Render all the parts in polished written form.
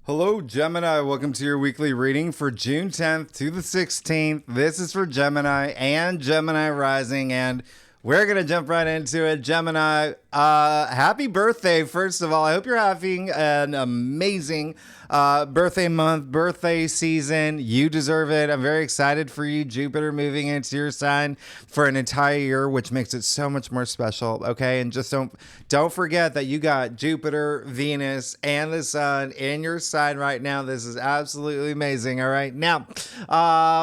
Hello, Gemini. Welcome to your weekly reading for June 10th to the 16th. This is for Gemini and Gemini rising, and we're going to jump right into it. Gemini, happy birthday, first of all. I hope you're having an amazing birthday month, birthday season. You deserve it. I'm very excited for you. Jupiter moving into your sign for an entire year, which makes it so much more special, okay? And just don't forget that you got Jupiter, Venus, and the sun in your sign right now. This is absolutely amazing, all right? Now,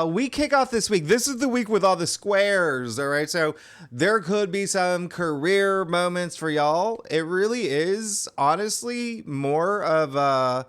we kick off this week. This is the week with all the squares, all right? So there could be some career moments for y'all. It really is, honestly, more of a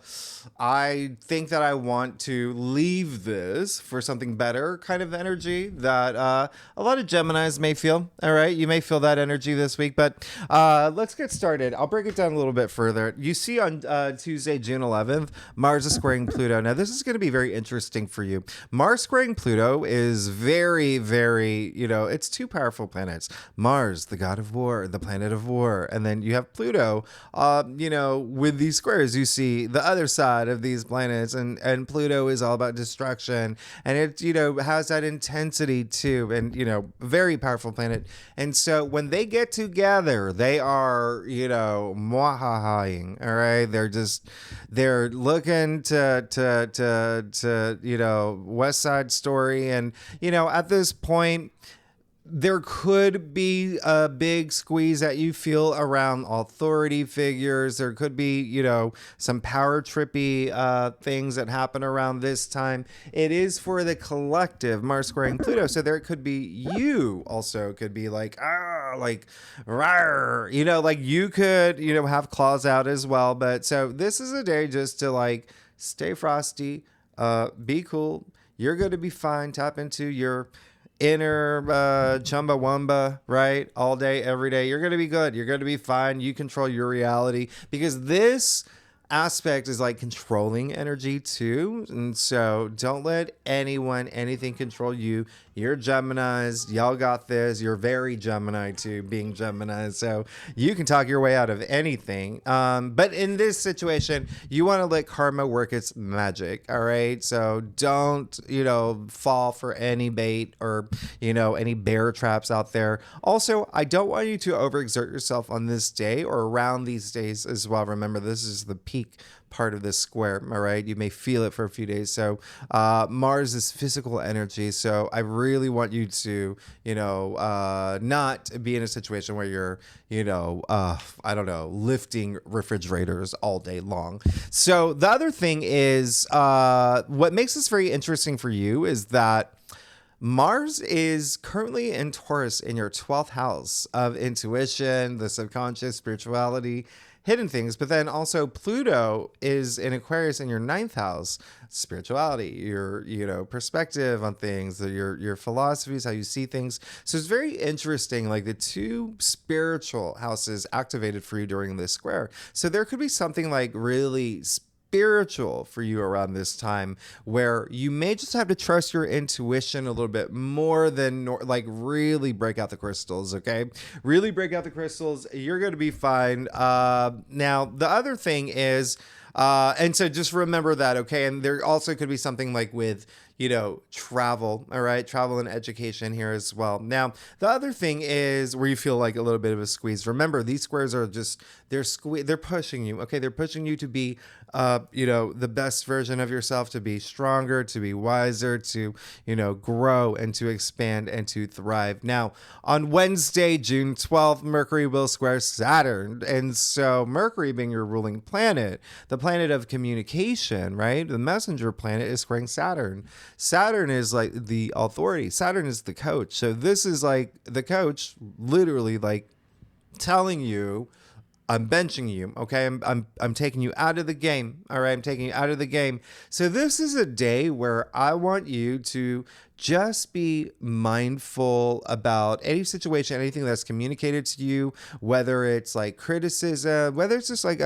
I think that I want to leave this for something better kind of energy that a lot of Geminis may feel. All right, you may feel that energy this week, but let's get started. I'll break it down a little bit further. You see on Tuesday, June 11th, Mars is squaring Pluto. Now, this is going to be very interesting for you. Mars squaring Pluto is very, very, it's two powerful planets. Mars, the god of war, the planet of war, and then you have Pluto, with these squares, you see the other side of these planets, and Pluto is all about destruction, and it has that intensity too, and very powerful planet. And so when they get together, they are mwahahaing, all right? They're looking to West Side Story, and at this point there could be a big squeeze that you feel around authority figures. There could be, some power trippy things that happen around this time. It is for the collective, Mars squaring Pluto. So there could be you also could be like, rawr, like you could, have claws out as well. But so this is a day just to stay frosty, be cool. You're going to be fine. Tap into your inner chumbawamba, right? All day, every day. You're going to be good. You're going to be fine. You control your reality, because this aspect is like controlling energy too. And so don't let anything control you. You're Geminis. Y'all got this. You're very Gemini too, being Gemini. So you can talk your way out of anything. But in this situation, you want to let karma work its magic. All right. So don't, fall for any bait or, any bear traps out there. Also, I don't want you to overexert yourself on this day or around these days as well. Remember, this is the peak part of this square, all right? You may feel it for a few days. So Mars is physical energy. So I really want you to, not be in a situation where you're, lifting refrigerators all day long. So the other thing is what makes this very interesting for you is that Mars is currently in Taurus in your 12th house of intuition, the subconscious, spirituality, hidden things. But then also Pluto is in Aquarius in your 9th house, spirituality, your perspective on things, your philosophies, how you see things. So it's very interesting, like the two spiritual houses activated for you during this square. So there could be something like really spiritual for you around this time, where you may just have to trust your intuition a little bit more than really break out the crystals. Okay, really break out the crystals. You're going to be fine. Now the other thing is, and so just remember that. Okay, and there also could be something like with travel, all right, travel and education here as well. Now, the other thing is where you feel like a little bit of a squeeze. Remember, these squares are just, they're pushing you, okay? They're pushing you to be, the best version of yourself, to be stronger, to be wiser, to, grow and to expand and to thrive. Now, on Wednesday, June 12th, Mercury will square Saturn. And so Mercury being your ruling planet, the planet of communication, right? The messenger planet is squaring Saturn. Saturn is like the authority. Saturn is the coach. So this is like the coach literally like telling you, I'm benching you, okay? I'm taking you out of the game, all right? I'm taking you out of the game. So this is a day where I want you to just be mindful about any situation, anything that's communicated to you, whether it's like criticism, whether it's just like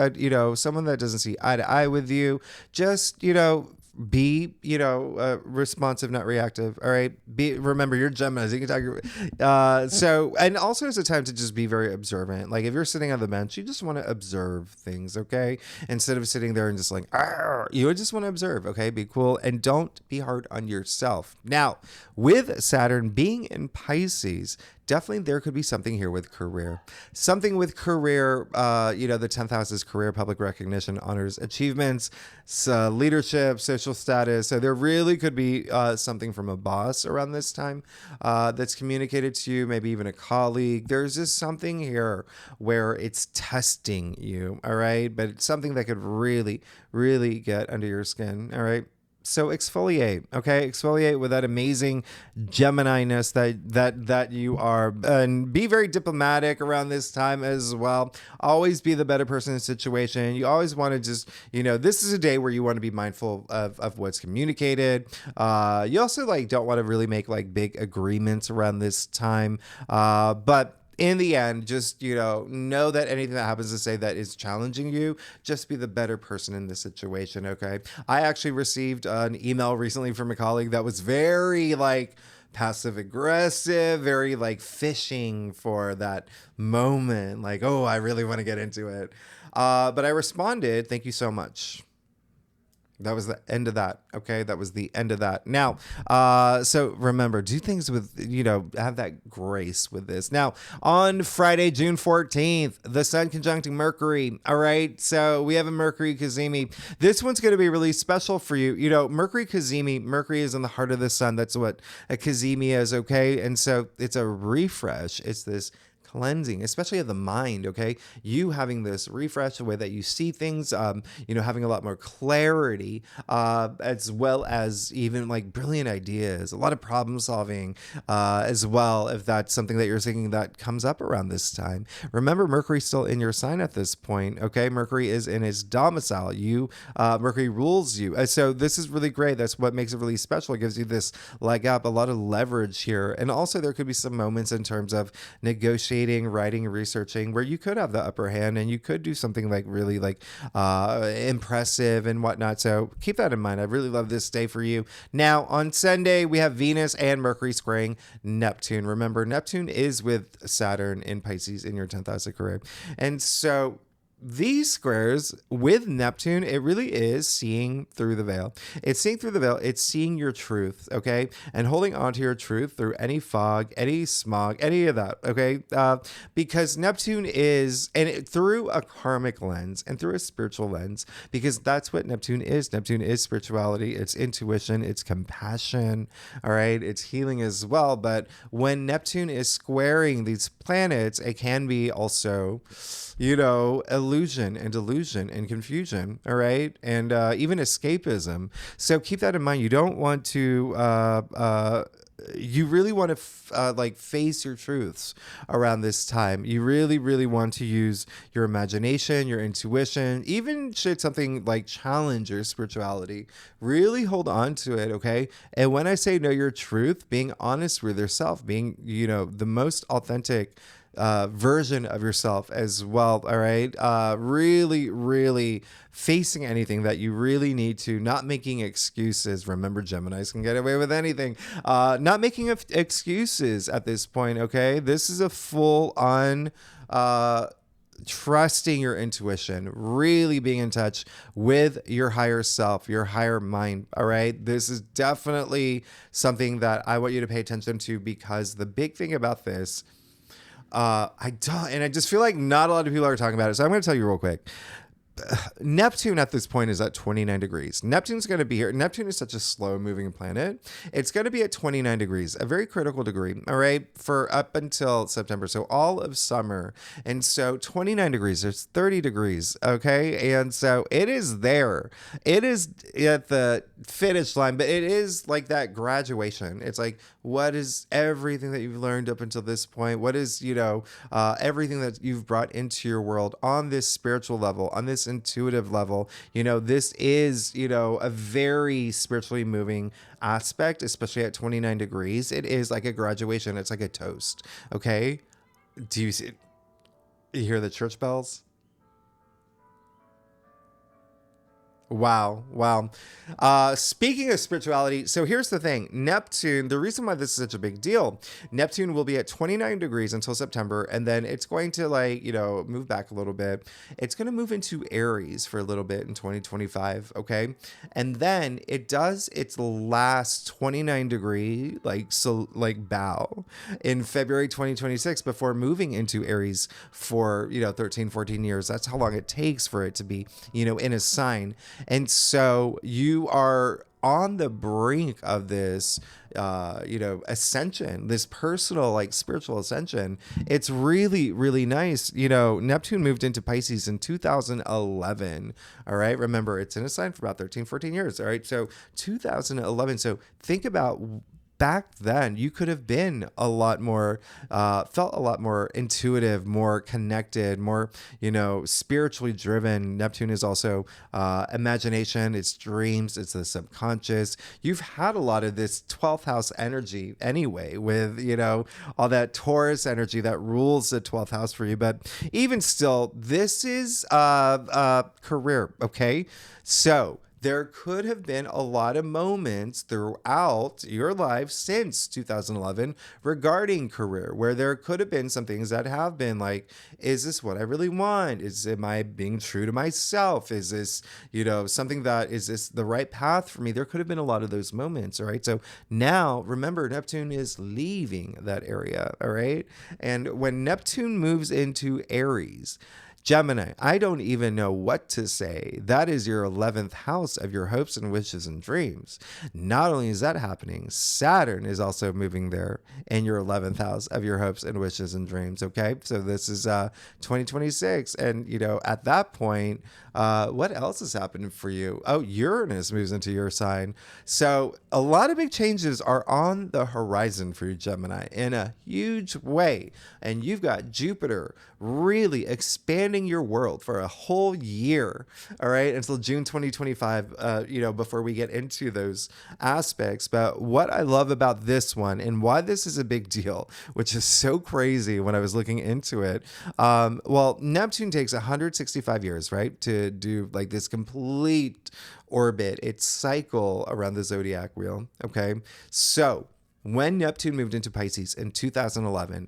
someone that doesn't see eye to eye with you. Just be responsive, not reactive. All right, remember you're Geminis, you can talk so, and also it's a time to just be very observant. Like if you're sitting on the bench, you just want to observe things, okay, instead of sitting there and just like You just want to observe, okay? Be cool and don't be hard on yourself. Now, with Saturn being in Pisces, definitely there could be something here with career. Something with career, the 10th house is career, public recognition, honors, achievements, leadership, social status. So there really could be something from a boss around this time that's communicated to you, maybe even a colleague. There's just something here where it's testing you, all right? But it's something that could really, really get under your skin, all right? So exfoliate, okay? Exfoliate with that amazing Gemini-ness that you are, and be very diplomatic around this time as well. Always be the better person in the situation. You always want to just, this is a day where you want to be mindful of what's communicated. You also don't want to really make big agreements around this time, but in the end, just, know that anything that happens to say that is challenging you, just be the better person in this situation, okay? I actually received an email recently from a colleague that was very, passive aggressive, very, fishing for that moment. Oh, I really want to get into it. But I responded, thank you so much. That was the end of that. Okay. That was the end of that. Now, so remember, do things with, have that grace with this. Now, on Friday, June 14th, the sun conjuncting Mercury. All right. So we have a Mercury kazimi. This one's going to be really special for you. Mercury kazimi, Mercury is in the heart of the sun. That's what a kazimi is. Okay. And so it's a refresh. It's this cleansing, especially of the mind, okay? You having this refresh, the way that you see things, having a lot more clarity, as well as even brilliant ideas, a lot of problem solving, as well, if that's something that you're thinking that comes up around this time. Remember, Mercury's still in your sign at this point, okay? Mercury is in its domicile. Mercury rules you. So this is really great. That's what makes it really special. It gives you this leg up, a lot of leverage here. And also there could be some moments in terms of negotiating, writing, researching, where you could have the upper hand and you could do something really impressive and whatnot. So keep that in mind. I really love this day for you. Now on Sunday, we have Venus and Mercury squaring Neptune. Remember, Neptune is with Saturn in Pisces in your 10th house of career. And so these squares with Neptune, it really is seeing through the veil. It's seeing through the veil. It's seeing your truth, okay? And holding on to your truth through any fog, any smog, any of that, okay? Because Neptune is, through a karmic lens and through a spiritual lens, because that's what Neptune is. Neptune is spirituality. It's intuition. It's compassion, all right? It's healing as well. But when Neptune is squaring these planets, it can be also, illusion and delusion and confusion, all right? And even escapism. So keep that in mind. You don't want to, you really want to face your truths around this time. You really, really want to use your imagination, your intuition, even should something challenge your spirituality, really hold on to it, okay? And when I say know your truth, being honest with yourself, being, the most authentic version of yourself as well, all right? Really, really facing anything that you really need to, not making excuses. Remember, Geminis can get away with anything. Not making excuses at this point, okay? This is a full-on trusting your intuition, really being in touch with your higher self, your higher mind, all right? This is definitely something that I want you to pay attention to, because the big thing about this, I just feel like not a lot of people are talking about it. So I'm going to tell you real quick. Neptune at this point is at 29 degrees. Neptune's going to be here. Neptune is such a slow moving planet. It's going to be at 29 degrees, a very critical degree, all right, for up until September. So all of summer. And so 29 degrees, there's 30 degrees, okay? And so it is there. It is at the finish line, but it is that graduation. It's what is everything that you've learned up until this point? What is, everything that you've brought into your world on this spiritual level, on this intuitive level? This is, a very spiritually moving aspect, especially at 29 degrees. It is like a graduation. It's like a toast. Okay. Do you see, you hear the church bells? Wow. Wow. Speaking of spirituality, so here's the thing. Neptune, the reason why this is such a big deal, Neptune will be at 29 degrees until September, and then it's going to move back a little bit. It's going to move into Aries for a little bit in 2025. Okay. And then it does its last 29 degree, bow in February 2026 before moving into Aries for, 13, 14 years. That's how long it takes for it to be, in a sign. And so you are on the brink of this, ascension, this personal, spiritual ascension. It's really, really nice. Neptune moved into Pisces in 2011. All right. Remember, it's in a sign for about 13, 14 years. All right. So 2011. So think about back then, you could have been a lot more, felt a lot more intuitive, more connected, more, spiritually driven. Neptune is also imagination, it's dreams, it's the subconscious. You've had a lot of this 12th house energy anyway with, all that Taurus energy that rules the 12th house for you. But even still, this is career, okay? So there could have been a lot of moments throughout your life since 2011 regarding career where there could have been some things that have been like, is this what I really want? Am I being true to myself? Is this, something that, is this the right path for me? There could have been a lot of those moments. All right. So now remember, Neptune is leaving that area. All right. And when Neptune moves into Aries, Gemini, I don't even know what to say. That is your 11th house of your hopes and wishes and dreams. Not only is that happening, Saturn is also moving there in your 11th house of your hopes and wishes and dreams. Okay. So this is 2026. And, at that point, what else is happening for you? Oh, Uranus moves into your sign. So a lot of big changes are on the horizon for you, Gemini, in a huge way. And you've got Jupiter really expanding your world for a whole year, all right, until June 2025, before we get into those aspects. But what I love about this one and why this is a big deal, which is so crazy when I was looking into it, Neptune takes 165 years, right, to do this complete orbit, its cycle around the zodiac wheel, okay? So when Neptune moved into Pisces in 2011,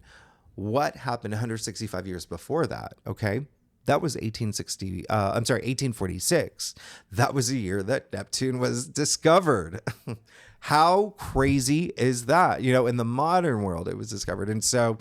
what happened 165 years before that? Okay. That was 1846. That was the year that Neptune was discovered. How crazy is that? In the modern world, it was discovered. And so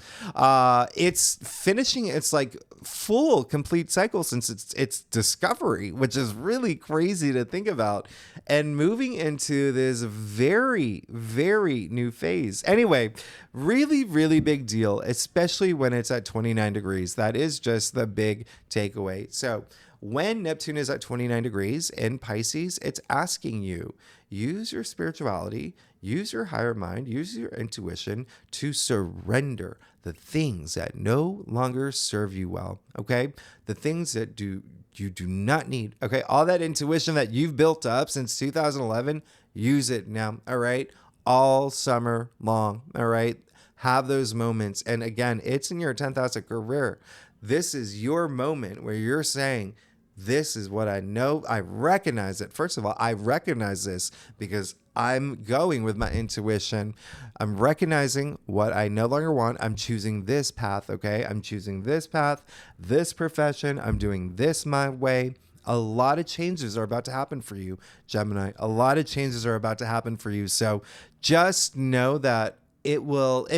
it's finishing its full complete cycle since its discovery, which is really crazy to think about, and moving into this very, very new phase. Anyway, really, really big deal, especially when it's at 29 degrees. That is just the big takeaway. So when Neptune is at 29 degrees in Pisces, it's asking you, use your spirituality, use your higher mind, use your intuition to surrender the things that no longer serve you well, okay? The things that you do not need, okay? All that intuition that you've built up since 2011, use it now, all right? All summer long, all right? Have those moments. And again, it's in your 10th house of career. This is your moment where you're saying, this is what I know. I recognize it. First of all, I recognize this because I'm going with my intuition. I'm recognizing what I no longer want. I'm choosing this path, okay? I'm choosing this path, this profession. I'm doing this my way. A lot of changes are about to happen for you, Gemini. A lot of changes are about to happen for you. So just know that it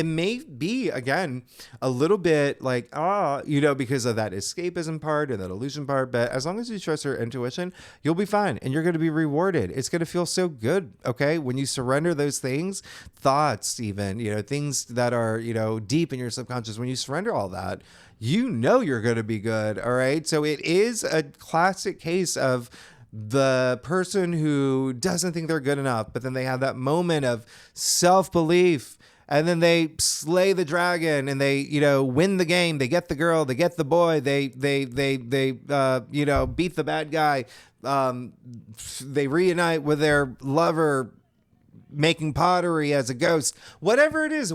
may be, again, a little bit because of that escapism part and that illusion part. But as long as you trust your intuition, you'll be fine and you're going to be rewarded. It's going to feel so good. Okay. When you surrender those things, thoughts, even, things that are, deep in your subconscious, when you surrender all that, you're going to be good. All right. So it is a classic case of the person who doesn't think they're good enough, but then they have that moment of self-belief. And then they slay the dragon and they, win the game. They get the girl, they get the boy, they beat the bad guy. They reunite with their lover, making pottery as a ghost. Whatever it is,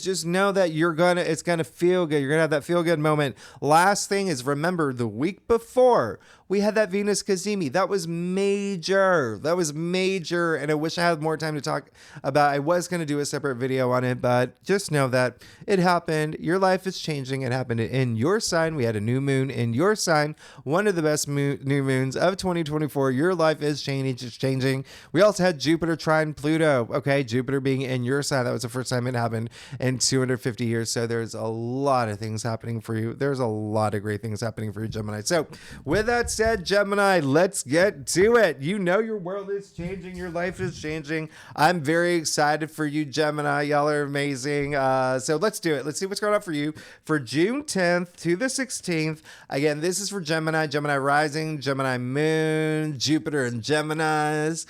just know that it's gonna feel good. You're gonna have that feel good moment. Last thing is, remember, the week before we had that Venus kazimi. That was major. That was major. And I wish I had more time to talk about. I was going to do a separate video on it, but just know that it happened. Your life is changing. It happened in your sign. We had a new moon in your sign. One of the best new moons of 2024. Your life is changing. It's changing. We also had Jupiter trine Pluto. Okay. Jupiter being in your sign. That was the first time it happened in 250 years. So there's a lot of things happening for you. There's a lot of great things happening for you, Gemini. So with that said, Gemini, let's get to it. You know your world is changing. Your life is changing. I'm very excited for you, Gemini. Y'all are amazing. So let's do it. Let's see what's going on for you for June 10th to the 16th. Again, this is for Gemini, Gemini rising, Gemini moon, Jupiter and Geminis,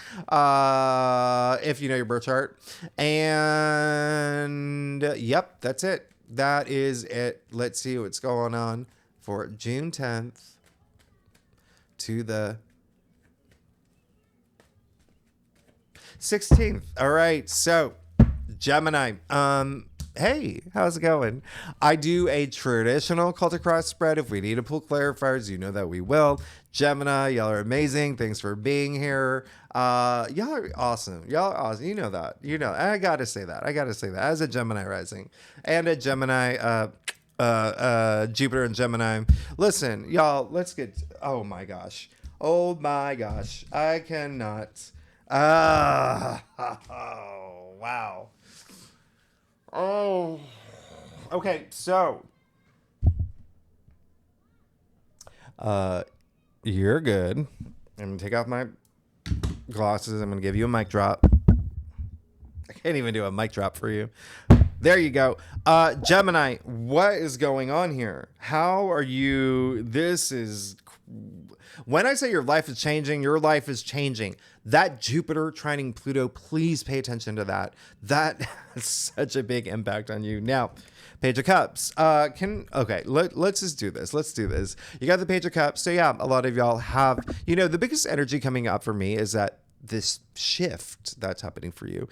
if you know your birth chart. And yep, that's it. That is it. Let's see what's going on for June 10th to the 16th. All right. So Gemini, hey, how's it going? I do a traditional Cultic Cross spread. If we need to pull clarifiers, you know that we will. Gemini, y'all are amazing. Thanks for being here. Y'all are awesome. Y'all are awesome. You know that. You know, I got to say that. As a Gemini rising and a Gemini, Jupiter and Gemini. Listen, y'all, let's get, oh my gosh. I cannot. Oh, wow. Oh, okay. So, you're good. I'm gonna take off my glasses. I'm gonna give you a mic drop. I can't even do a mic drop for you. There you go. Gemini, what is going on here? How are you? When I say your life is changing, your life is changing. That Jupiter trining Pluto, please pay attention to that. That has such a big impact on you. Now, Page of Cups. Let's just do this. Let's do this. You got the Page of Cups. So yeah, a lot of y'all have, the biggest energy coming up for me is that this shift that's happening for you,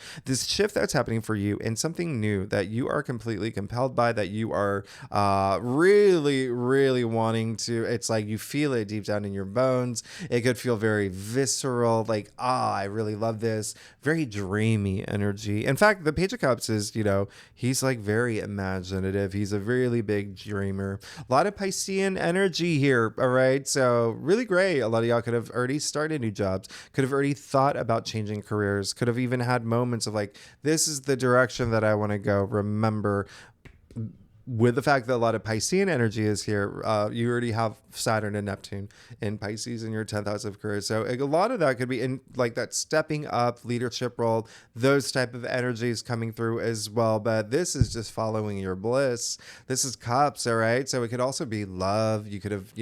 and something new that you are completely compelled by, that you are really, really wanting to. It's like you feel it deep down in your bones. It could feel very visceral, like, I really love this. Very dreamy energy. In fact, the Page of Cups is, he's like very imaginative. He's a really big dreamer. A lot of Piscean energy here, all right? So really great. A lot of y'all could have already started new jobs, could have already thought about changing careers, could have even had moments of like, this is the direction that I want to go. Remember, with the fact that a lot of Piscean energy is here, you already have Saturn and Neptune in Pisces in your 10th house of career. So a lot of that could be in like that stepping up leadership role, those type of energies coming through as well. But this is just following your bliss. This is Cups, all right? So it could also be love. You could have,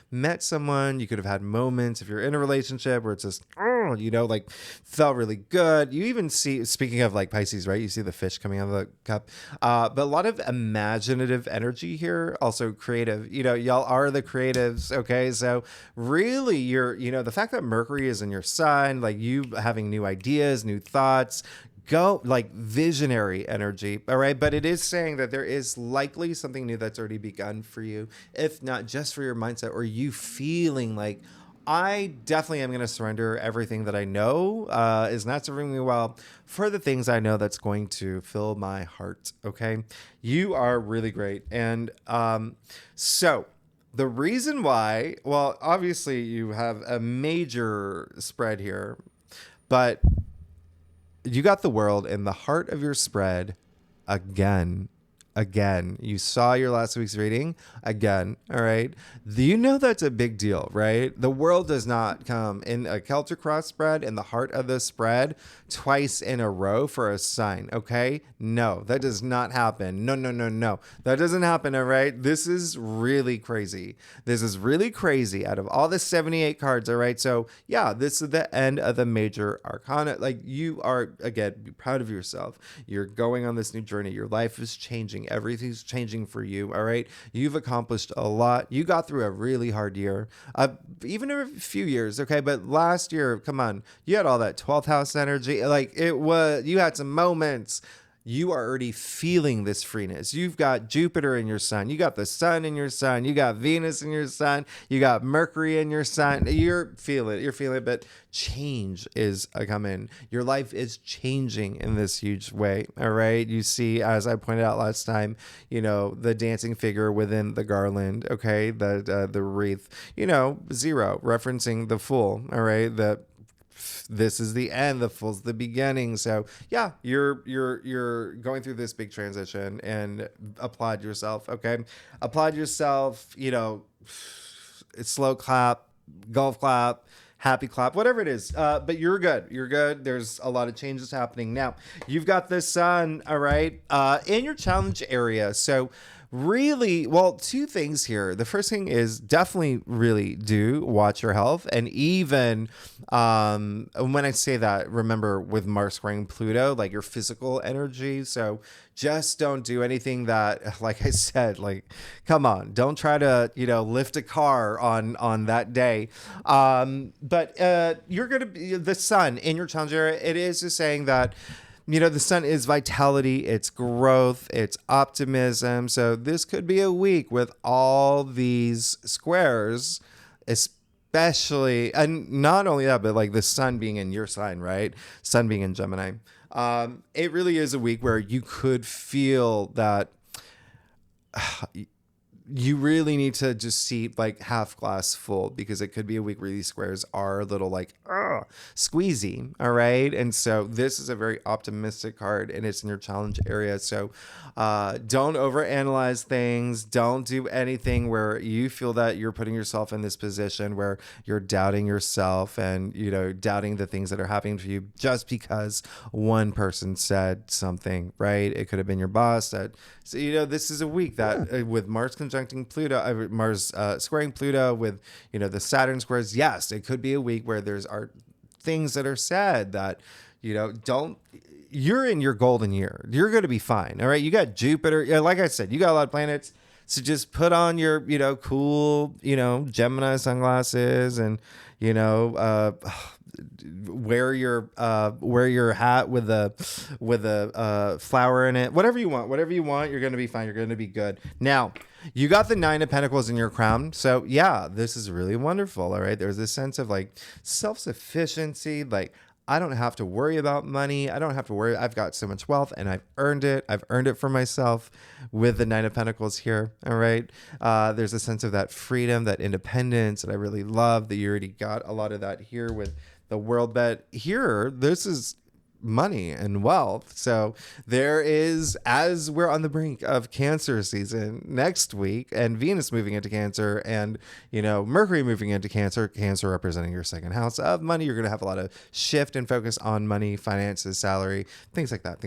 met someone. You could have had moments if you're in a relationship where it's just, like felt really good. You even see, speaking of like Pisces, right? You see the fish coming out of the cup. But a lot of imaginative energy here, also creative. Y'all are the creatives, okay? So really you're, the fact that Mercury is in your sign, like you having new ideas, new thoughts, go like visionary energy, all right? But it is saying that there is likely something new that's already begun for you, if not just for your mindset, or you feeling like, I definitely am going to surrender everything that I know is not serving me well for the things I know that's going to fill my heart. Okay. You are really great. And so the reason why, well, obviously you have a major spread here, but you got the world in the heart of your spread again. You saw your last week's reading again. All right. You know that's a big deal, right? The world does not come in a Celtic cross spread in the heart of the spread twice in a row for a sign. Okay. No, that does not happen. No. That doesn't happen. All right. This is really crazy. Out of all the 78 cards. All right. So yeah, this is the end of the major arcana. Like you are, again, be proud of yourself. You're going on this new journey. Your life is changing. Everything's changing for you. All right. You've accomplished a lot. You got through a really hard year, even a few years. Okay. But last year, come on, you had all that 12th house energy. Like it was, you had some moments. you are already feeling this freeness. You've got Jupiter in your sun. You got the sun in your sun. You got Venus in your sun. You got Mercury in your sun. You're feeling it. You're feeling it. But change is coming. Your life is changing in this huge way. All right. You see, as I pointed out last time, the dancing figure within the garland. Okay. The wreath, 0, referencing the fool. All right. This is the end, the full's the beginning. So yeah, you're going through this big transition, and applaud yourself. Okay. Applaud yourself, slow clap, golf clap, happy clap, whatever it is. But you're good. You're good. There's a lot of changes happening. Now, you've got the sun, all right, in your challenge area. So really, well, two things here. The first thing is definitely really do watch your health. And even when I say that, remember with Mars squaring Pluto, like your physical energy. So just don't do anything that, like I said, like, come on, don't try to, lift a car on that day. But you're going to be the sun in your challenge area. It is just saying that, the sun is vitality, it's growth, it's optimism. So this could be a week with all these squares, especially, and not only that, but like the sun being in your sign, right? Sun being in Gemini. It really is a week where you could feel that you really need to just see like half glass full, because it could be a week where these squares are a little like squeezy. All right. And so this is a very optimistic card, and it's in your challenge area. So don't overanalyze things. Don't do anything where you feel that you're putting yourself in this position where you're doubting yourself and, doubting the things that are happening to you just because one person said something, right? It could have been your boss that, so, this is a week that with Mars conjuncting Pluto, Mars squaring Pluto with, the Saturn squares. Yes, it could be a week where there's things that are said that, you're in your golden year. You're going to be fine. All right. You got Jupiter. Yeah, like I said, you got a lot of planets. So just put on your, cool, Gemini sunglasses, and, wear your hat with a flower in it. Whatever you want, you're going to be fine. You're going to be good. Now, you got the 9 of Pentacles in your crown. So yeah, this is really wonderful. All right. There's this sense of like self-sufficiency, like, I don't have to worry about money. I don't have to worry. I've got so much wealth, and I've earned it. I've earned it for myself with the 9 of Pentacles here. All right. There's a sense of that freedom, that independence that I really love, that you already got a lot of that here with the world. But here, this is money and wealth. So there is, as we're on the brink of Cancer season next week, and Venus moving into Cancer, and Mercury moving into Cancer representing your second house of money, you're going to have a lot of shift and focus on money, finances, salary, things like that.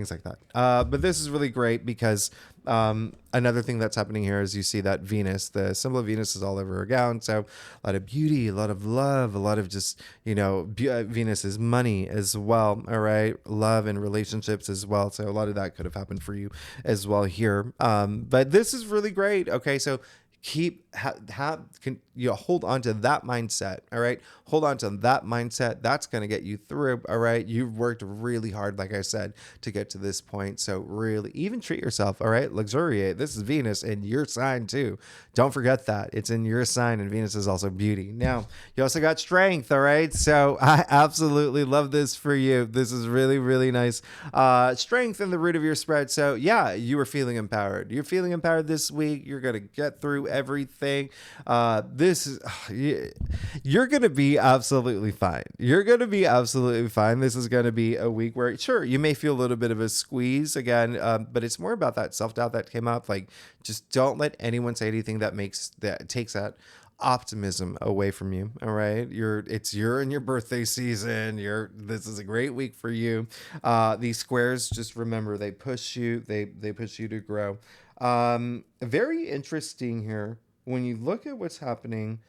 But this is really great because another thing that's happening here is you see that Venus, the symbol of Venus, is all over her gown. So a lot of beauty, a lot of love, a lot of just, Venus is money as well. All right. Love and relationships as well. So a lot of that could have happened for you as well here. But this is really great. Okay. So hold on to that mindset. All right. Hold on to that mindset. That's going to get you through. All right. You've worked really hard, like I said, to get to this point. So really even treat yourself. All right. Luxuriate. This is Venus in your sign too. Don't forget that it's in your sign, and Venus is also beauty. Now you also got strength. All right. So I absolutely love this for you. This is really, really nice. Strength in the root of your spread. So yeah, you were feeling empowered. You're feeling empowered this week. You're going to get through everything. You're going to be absolutely fine. You're going to be absolutely fine. This is going to be a week where, sure, you may feel a little bit of a squeeze again, but it's more about that self-doubt that came up. Like, just don't let anyone say anything that takes that optimism away from you. All right. You're in your birthday season. This is a great week for you. These squares, just remember, they push you to grow. Very interesting here. When you look at what's happening,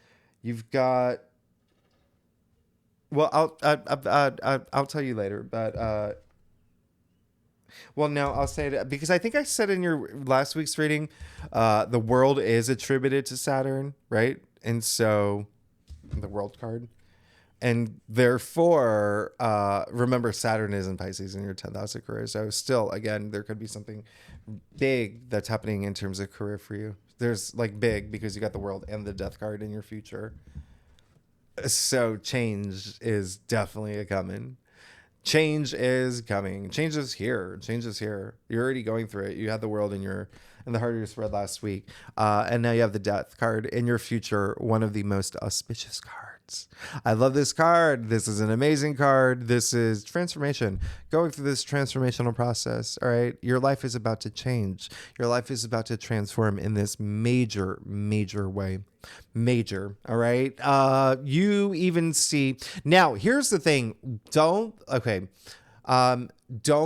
you've got, well, I'll tell you later, but, well, now I'll say it because I think I said in your last week's reading, the world is attributed to Saturn, right? And so the world card. And therefore, remember, Saturn is in Pisces in your 10th house of career. So still, again, there could be something big that's happening in terms of career for you. There's like big because you got the world and the death card in your future. So change is definitely a coming. Change is coming. Change is here. Change is here. You're already going through it. You had the world in the heart of your spread last week, and now you have the death card in your future. One of the most auspicious cards. I love this card. This is an amazing card. This is transformation. Going through this transformational process. All right, your life is about to change. Your life is about to transform in this major, major way. Major. All right. You even see now. Here's the thing. Don't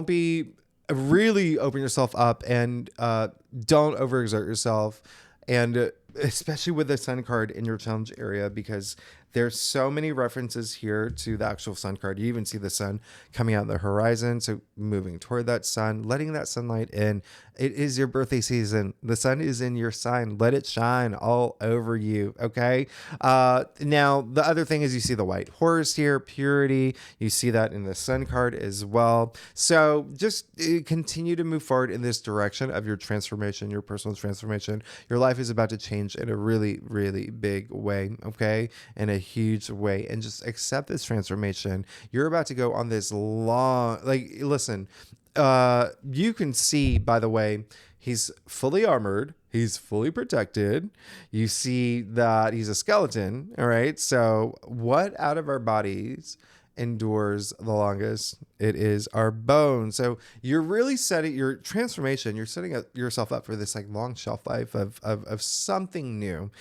be really open yourself up and don't overexert yourself, and especially with the sun card in your challenge area, because there's so many references here to the actual sun card. You even see the sun coming out on the horizon. So moving toward that sun, letting that sunlight in. It is your birthday season. The sun is in your sign. Let it shine all over you. Okay. Now, the other thing is you see the white horse here, purity. You see that in the sun card as well. So just continue to move forward in this direction of your transformation, your personal transformation. Your life is about to change in a really, really big way. Okay. In a huge way, and just accept this transformation. You're about to go on this long, like, listen, you can see, by the way, he's fully armored, he's fully protected. You see that he's a skeleton. All right, so what out of our bodies endures the longest? It is our bones. So you're really setting your transformation. You're setting yourself up for this like long shelf life of something new,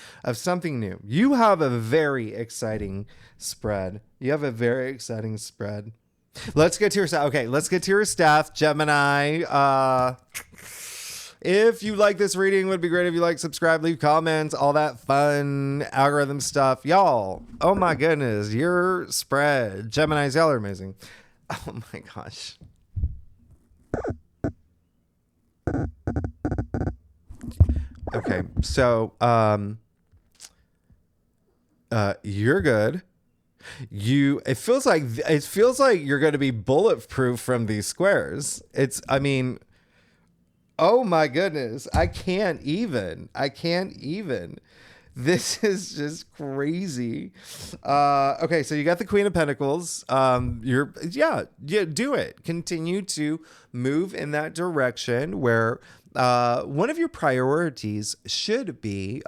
You have a very exciting spread. Let's get to your staff. Okay, let's get to your staff, Gemini. If you like this reading, it would be great if you like, subscribe, leave comments, all that fun algorithm stuff. Y'all, oh my goodness, your spread. Geminis, y'all are amazing. Oh my gosh. Okay, so you're good. It feels like you're going to be bulletproof from these squares. Oh my goodness. I can't even. This is just crazy. Okay, so you got the Queen of Pentacles. Do it. Continue to move in that direction where one of your priorities should be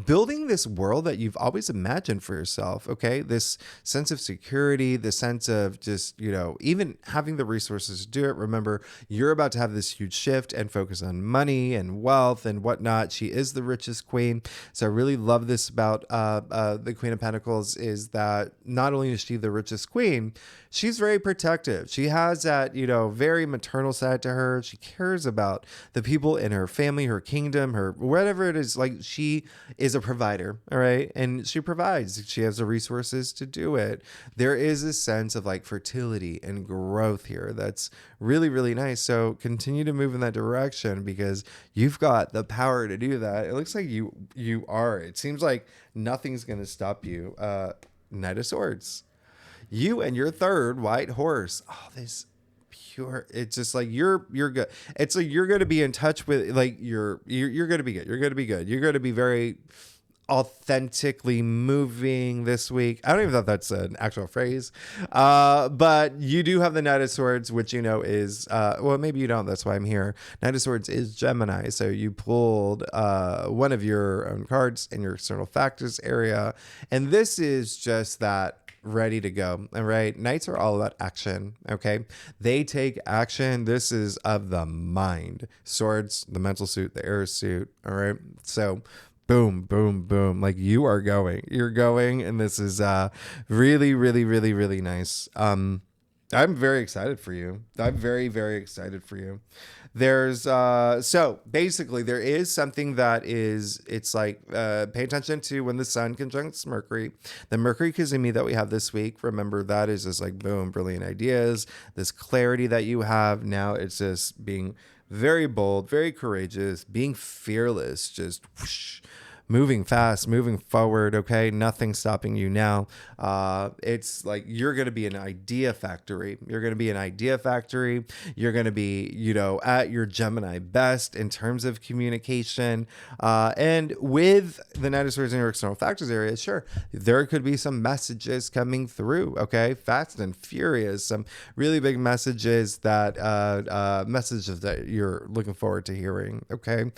building this world that you've always imagined for yourself. Okay. This sense of security, the sense of just, even having the resources to do it. Remember, you're about to have this huge shift and focus on money and wealth and whatnot. She is the richest queen. So I really love this about the Queen of Pentacles, is that not only is she the richest queen, she's very protective. She has that, very maternal side to her. She cares about the people in her family, her kingdom, her whatever it is. Like, she is a provider. All right. And she provides. She has the resources to do it. There is a sense of like fertility and growth here that's really, really nice. So continue to move in that direction, because you've got the power to do that. It looks like you are. It seems like nothing's going to stop you. Knight of Swords. You and your third white horse. Oh, this pure. It's just like you're good. It's like you're going to be in touch with, like, you're going to be good. You're going to be good. You're going to be very authentically moving this week. I don't even know if that's an actual phrase. But you do have the Knight of Swords, which is well, maybe you don't. That's why I'm here. Knight of Swords is Gemini. So you pulled one of your own cards in your external factors area. And this is just that ready to go. All right. Knights are all about action. Okay. They take action. This is of the mind. Swords, the mental suit, the air suit. All right. So boom, boom, boom. Like, you're going. And this is really, really, really, really nice. I'm very excited for you. I'm very, very excited for you. There's so basically there is something that it's like pay attention to when the sun conjuncts Mercury, the Mercury kazimi that we have this week. Remember, that is just like boom, brilliant ideas, this clarity that you have now. It's just being very bold, very courageous, being fearless, just whoosh, moving fast, moving forward. Okay. Nothing stopping you now. It's like you're going to be an idea factory. You're going to be an idea factory. You're going to be, at your Gemini best in terms of communication. And with the Knight of Swords in your external factors area, sure, there could be some messages coming through. Okay. Fast and furious. Some really big messages messages that you're looking forward to hearing. Okay.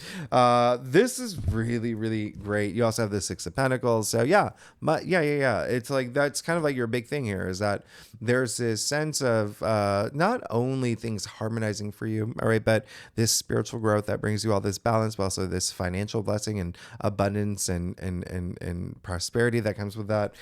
This is really, really great. You also have the Six of Pentacles. So yeah. It's like, that's kind of like your big thing here, is that there's this sense of not only things harmonizing for you, all right, but this spiritual growth that brings you all this balance, but also this financial blessing and abundance and prosperity that comes with that.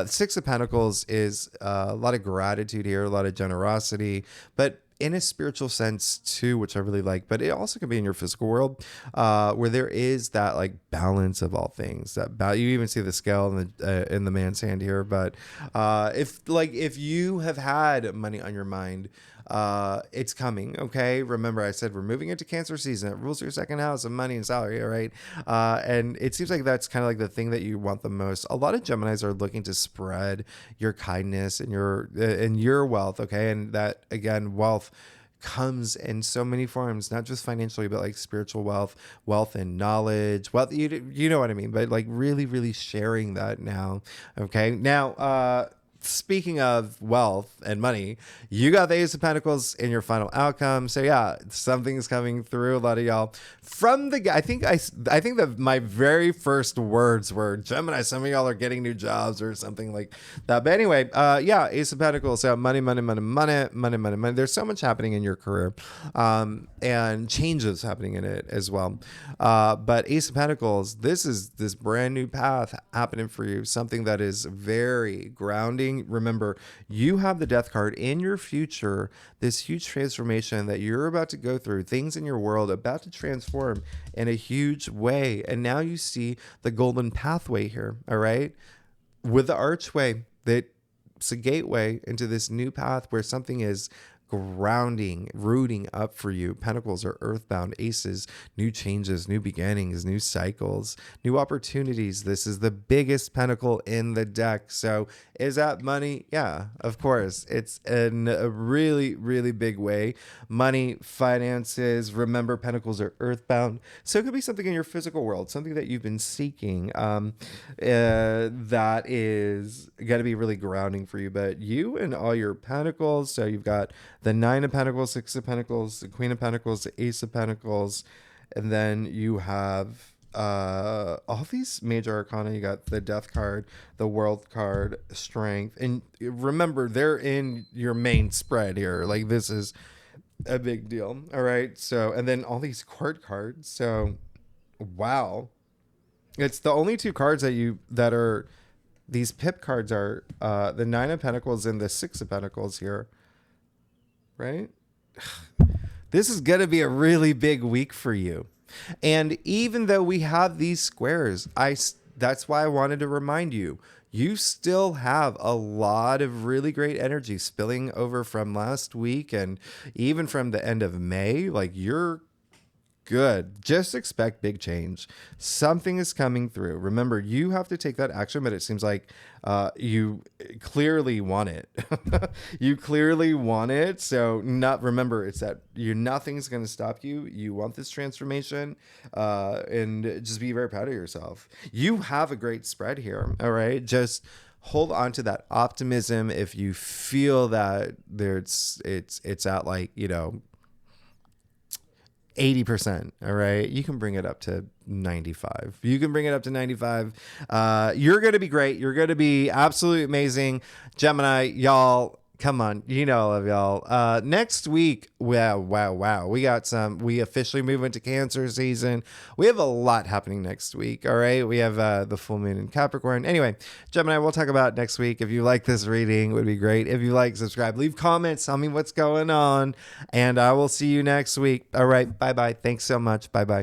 Six of Pentacles is a lot of gratitude here, a lot of generosity, but in a spiritual sense too, which I really like. But it also can be in your physical world, where there is that like balance of all things. That you even see the scale in the man's hand here. But if you have had money on your mind, it's coming. Okay. Remember, I said we're moving into Cancer season. It rules your second house of money and salary. All right. And it seems like that's kind of like the thing that you want the most. A lot of Geminis are looking to spread your kindness and your wealth. Okay. And that, again, wealth comes in so many forms, not just financially, but like spiritual wealth and knowledge, wealth, you know what I mean? But like really, really sharing that now. Okay. Now, speaking of wealth and money, you got the Ace of Pentacles in your final outcome. So yeah, something's coming through. A lot of y'all from the guy. I think that my very first words were Gemini. Some of y'all are getting new jobs or something like that. But anyway, Ace of Pentacles. So money. There's so much happening in your career, and changes happening in it as well. But Ace of Pentacles, this is this brand new path happening for you. Something that is very grounding. Remember, you have the Death card in your future, this huge transformation that you're about to go through, things in your world about to transform in a huge way. And now you see the golden pathway here, all right? With the archway, that's a gateway into this new path where something is grounding, rooting up for you. Pentacles are earthbound, aces, new changes, new beginnings, new cycles, new opportunities. This is the biggest pentacle in the deck. So is that money? Yeah, of course. It's in a really, really big way. Money, finances. Remember, pentacles are earthbound. So it could be something in your physical world, something that you've been seeking, that is going to be really grounding for you. But you and all your pentacles, so you've got the Nine of Pentacles, Six of Pentacles, the Queen of Pentacles, the Ace of Pentacles, and then you have all these major arcana. You got the Death card, the World card, Strength, and remember, they're in your main spread here. Like, this is a big deal. All right. So, and then all these court cards. So, wow, it's the only two cards that are these pip cards are the Nine of Pentacles and the Six of Pentacles here. Right? This is going to be a really big week for you. And even though we have these squares, that's why I wanted to remind you, you still have a lot of really great energy spilling over from last week and even from the end of May. Like, you're good. Just expect big change. Something is coming through. Remember, you have to take that action, but it seems like you clearly want it. You clearly want it. So remember, it's that nothing's going to stop you. You want this transformation, and just be very proud of yourself. You have a great spread here. All right. Just hold on to that optimism. If you feel that it's at like, 80%. All right. You can bring it up to 95. You can bring it up to 95. You're going to be great. You're going to be absolutely amazing. Gemini, y'all, come on. I love y'all. Next week, wow. We officially move into Cancer season. We have a lot happening next week. All right. We have the full moon in Capricorn. Anyway, Gemini, we'll talk about next week. If you like this reading, it would be great. If you like, subscribe, leave comments, tell me what's going on, and I will see you next week. All right. Bye-bye. Thanks so much. Bye-bye.